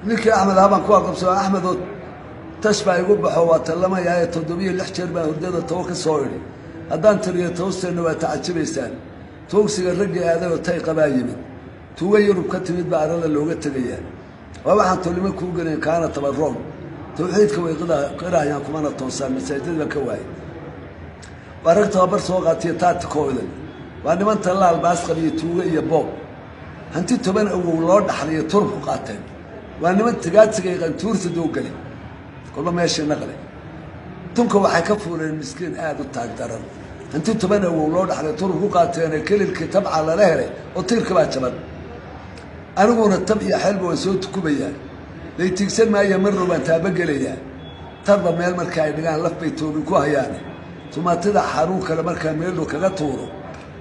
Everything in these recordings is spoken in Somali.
ninkii Axmed Haban ku aqoonsan Axmed oo tashbaa igu baxo waa talama yahay 7 jeer baa hurdada tawo ka soo yiri haddaan tiriyo tawsteena waa tacajibaysaan toogsiga ragga aaday oo tay qabaa yimid tuuga Yurub ka timid baa arada looga tagayaa waa waxaan tolimo ku galeen kaana tabarroon tawxiidka way qiraayaan kumana toosaan masaajidda ka waay baragta bar soo qaatiyo taadkooda waa niman talaal baas qabiyo tuuga iyo boob hanti toban awow loo dhaxliyo turb ku qaateen waa niman tagaadsiga qantuurta doo galay kullu meesha naqle tunka waxay ka fuuleen miskiin aad u taag daran hanti toban awow loo dhaxliyo turb ku qaateen kelilka tabca la leeyahay oo tiirka baa jaban aniguna tab iyo xalba way soo tukubayaan leeytigsan ma yamar rubaan taaba galaya tarba meel marka ay dhigaan laf bay toobi ku hayaan tumaatida xarun kale marka meel kaga tuuro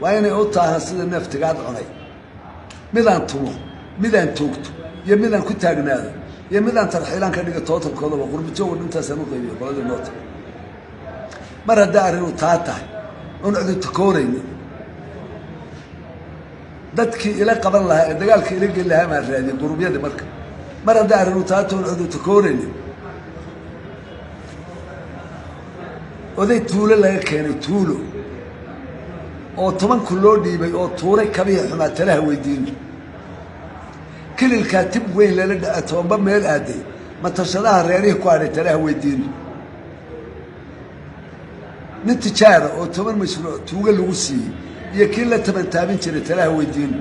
waa inay u taahan sida naftigaad cunay midaan tumo midaan toogto iyo midaan ku taagnaado iyo midaan tarxiilan ka dhiga tootalkooda qurbijo intaas aanu qaybiyo qolada noota mar hadaa arinu taatahay oo cid takoorayni dadkii ila qaban lahaa dagaalka ila gal lahaa ma raadi qurbiyada marka mar hadaa arinu taatoon cid takoorayni oday tuulo laga keenay tuulo oo 10 kun loo dhiibay oo tuuray kabiya xumaa talaha weydiin kililka tib weyn la dhaca toonba meel aaday ma tashadaha reerihi ku aray talaha weydiin natiijada oo 10 mashruuc tuuga lagu siiyay iyo kii la tabantaabin jiray talaha weydiin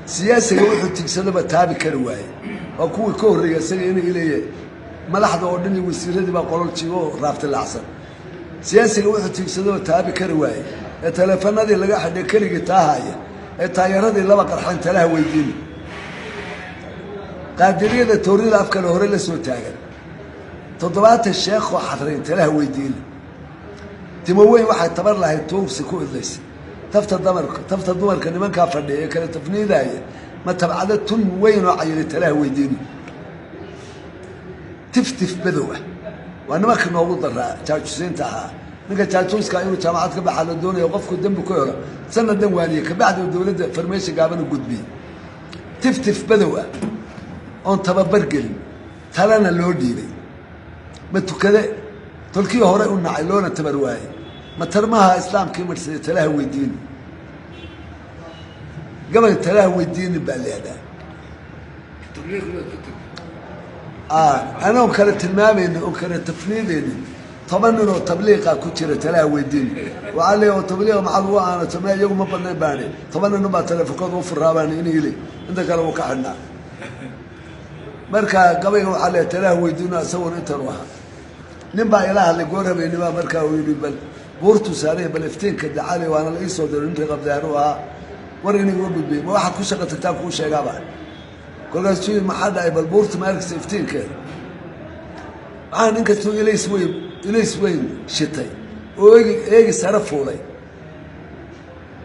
siyaasiga wuxuu tigsadaba taabi kari waayay oo kuwii ka horreeyay isaga inay ileeyay madaxda oo dhan wasiiradii baa qolol jigo raafta lacsan siyaasiga wuxuu tigsadaba taabi kari waayay ee telefoonadii laga xidhay kaliya taahaya ee taayaradii laba qarxan talaha weydiin qaadiriyada toorida afka hore la soo taagan 7 sheekh oo xadreyn talaha weydiin timowey waxay tabar lahayd toogsi ku idlaysay tafta dumarka nimanka fadhiya kala tafniidaya ma tabcada tun weyn oo cayilay talaha weydiin tiftif badowa waa nimanka noogu daraa jaajusiinta ah ninka jaajuuska inuu jaamacad ka baxalo doonayo qofku dambi ku helo sanadan waaliye ka bacdi dawladda farmeesha gaaban u gudbiyay tiftif badowa on tababar gelin talana loo dhiibay ma tukade tolkii hore u nacay loona tabar waayay ma tarmaha islaamkii marsiday talaha weydiin gabadha talaha weydiin baa leedahay أنا أكره تلمامين أكره تفنيدين طبعاً إنه تبليغ كتير تلاها ويدين وعليه وتبليغ مع الواء أنا سماه يوم ما بدنا باني طبعاً إنه ما تلفقون وفر راباني إني لي أنت قالوا وكحنا مركا قبل عليه تلاها ويدين أسوون أنت روحه نبى إله اللي جوره بينما مركا ويدي بل بورتو ساري بلفتين كده عالي وأنا لقيت صدر أنت قبل روحه وريني قرب بي ما واحد كوشة تتاكل شيء قابل كل شيء ما حدا يبل بورت ما يركز يفتين كده أنا إنك تقول إليس وين شتى ويجي صرف ولاي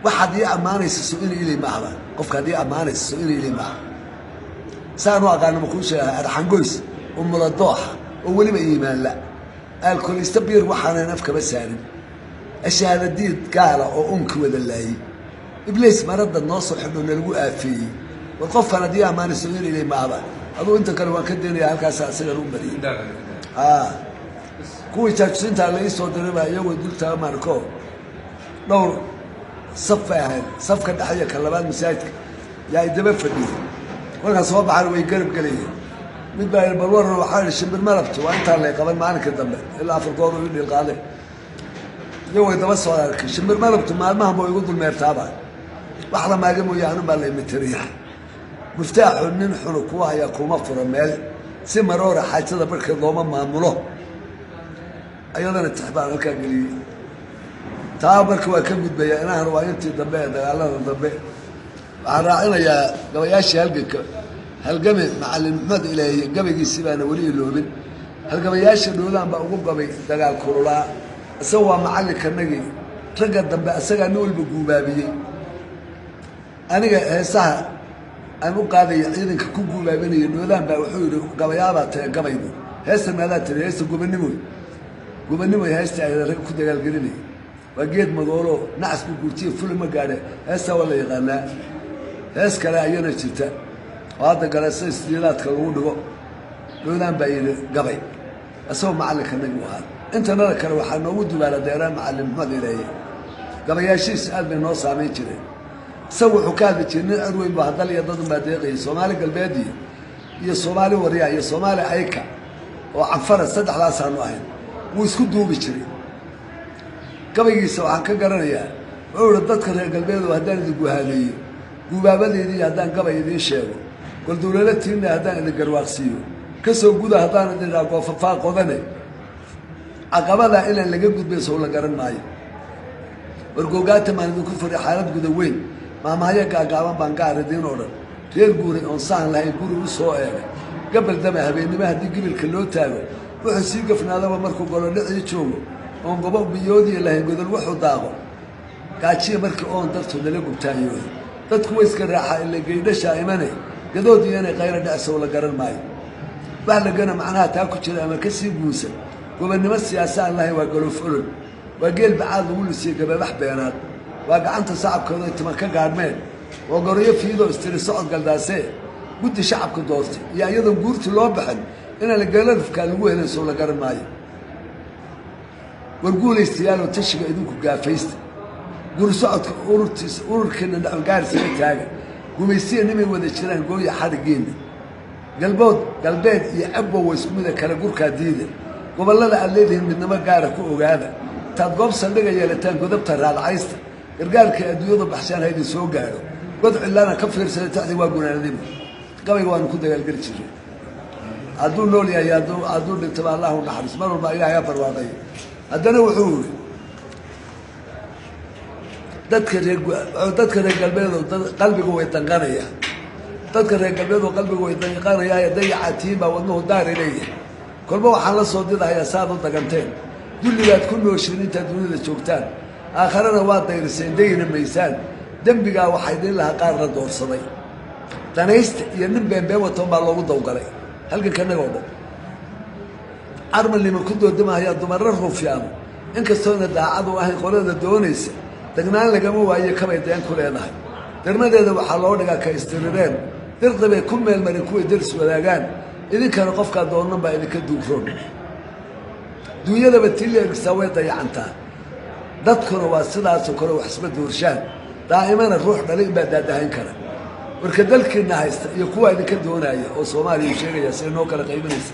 واحد يأماني السؤال إلي معه قف كذي أماني السؤال إلي معه سانوا قالوا ما كوش الحنجوس ومرضاح أولي ما إيمان لا الكل يستبير وحنا نفك بس يعني الشهادة دي قالوا أمك ولا الله إبليس ما رد الناصر حلو نلقوا فيه والقف أنا دي أماني السؤال إلي معه أبو أنت كانوا كدني على كاس سجلوا مري كوي تاكسين تاعي صدر ما يوم دلتا ماركو لو صف أهل صف كدحية كلامات مساعدك يا يدبر فدي وأنا صواب على ويقرب قليل من بين البلور وحال الشمبر مربته وأنت اللي قبل معنا كذا إلا في القور ويقول القاضي يوم يدبر صوارك الشمبر مربته ما هم يقولوا المرتابة وحلا ما جموا يعني بالله متريح مفتاح من حركوها يقوم مفر مال سمرورة حاجة بركة ضوما معموله أيضاً التحبان الكاقلي تابرك وكم بيا أنا روايتي ضبع الله ضبع راعينا يا قوياشي هالقمي مع المد إلى قبي السبان ولي اللوبن هالقوياشي الأولى بقوم قبي دقال كورولا سوى معلك النجي ترقد ضبع سجى نول بجوبابي أنا ساعة أنا قاضي إذا كوجو بابني الأولى بوحول قويابات قبيبه هسه مالات هسه قبني قبني هسه على كده قال قرني وجيت مدوره نعس بقولتي فل ما قاله هسه ولا يغنى hees kale ayana jirta oo hadda galaysa isdiilaadka lagu dhigo dhowdaan baa yidhi gabay asagoo macallinka nagu ahaa intanada kale waxaa noogu dubaala deeraan macallin maxmed ileeye gabayaashiis aad bay noo saamayn jireen isaga wuxuu ka hadli jiray nin cod weyn baa hadal iyo dad unbaa deeqayay soomaali galbeediyo iyo soomaali waryaa iyo soomaali ayka oo canfara saddexdaasaanu ahayn wuu isku duubi jiray gabaygiisa waxaan ka garanayaa wuxuu ihi dadka reer galbeed oo haddaan idin guhaadeeyo guubaabadeedii haddaan gabay idiin sheego golduulaalatiinna haddaan idin garwaaqsiiyo ka soo guda haddaan idin idhaa goofafaa qodane caqabadaa inaan laga gudbay sow la garan maayo wargoogaata maan idinku furi xaalad guda weyn maamahyo gaagaaban baan gaar idiin oo dhan reer guuray oon saan lahayn guri u soo eegay gabal dama habeennimo haddii gibilka loo taago wuxuu sii gafnaadaba markuu golodhicii joogo oon gobo biyoodiya lahayn godol wuxuu daaqo gaajiya markii oon dartu nala gubtaayooda dadku wayska raaxaa ila geydhashaa imane gadood iyo inay qayra dhacsow la garan maayo wax lagana macnaha taa ku jira ama ka sii guusan gobonnimo siyaasa aan lahayn waa galoof olol waa geel bacaad lagu lisiyey gababax beenaad waa gacanta sacabkooda tima ka gaadhmeen waa goroyo fiidoo istiri socod galdaasee guddi shacabka doortay iyo iyadoon guurti loo baxin inaan geeladafkaa lagu helin sow la garan maayo war guulaystayaaloo tashiga idinku gaafaysta guri socodka ururkiina dhacangaarisga taaga gumaysiya nimay wada jiraan gooya xadhigiinna galbeed iyo cabbo wa isku mida kale gurkaa diida gobollada aad leedihiin midnimo gaara ku ogaada taad goob saldhiga yeelataan godabta raadcaysta gargaarkay adduunyadu baxshaan haydin soo gaadho god cillaana ka fiirsada taxdii waa gunaanadiba gabayga waanu ku dagaalgeli jiray hadduu nool yahay hadduu dhintaba allahu naxariis mar walba ilaahay aa barwaaqay haddana wuxuu yidhi dadka reer galbeed qalbigu way danqanayaa dadka reer galbeed oo qalbigu way danqanayaa dayacatiin baa wadnuhu daari leeyahay kolba waxaan la soo didahayaa saaad u daganteen dulligaad ku nooshiin intaad dunida joogtaan aakharana waa dayriseen dayna maysaan dembigaa waxaa idin lahaa qaar la doorsaday danaysta iyo nin beenbeen watoon baa loogu dawgalay halgankannagoo dhan carmalnima ku doodamahayaa dumarra ruufyaano inkastoona daacadu ahayn qolada doonaysa dagnaan lagama waaye kabay deen ku leedahay darmadeeda waxaa loo dhigaa ka istirireen dirqibay ku meelmarin kuway daris wadaagaan idinkana qofkaa doonnan baa idinka duuroon duunyadaba tili ergisaa way dayacantaa dadkuna waa sidaasoo kale wax isma doorshaan daa'imana ruux dhalay inbaa daadahayn kara marka dalkiinna haysta iyo kuwaa idinka doonaaya oo soomaaliya sheegaya siday noo kala qaybinaysa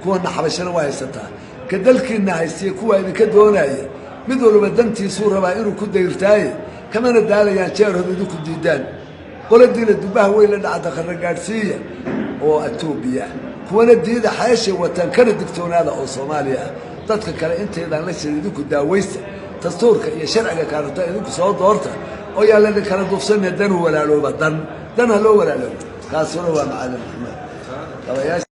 kuwana xabashana waa haysataa ka dalkiinna haysta iyo kuwaa idinka doonaaya mid walba dantiisuu rabaa inuu ku dayrtaaye kamana daalayaan jeerhood idinku diidaan qoladiina dubbaha weyn la dhacda qarra gaadhsiiya oo etoobiya kuwana diida xaashay wataan kana digtoonaada oo soomaaliya ah dadka kale inteedaan la jira idinku daawaysta dastuurka iyo sharciga kaarata idinku soo doorta oo yaa ladin kala duufsanaya danuu walaalooba dan ha loo walaaloobo kaasuna waa macallin maxmed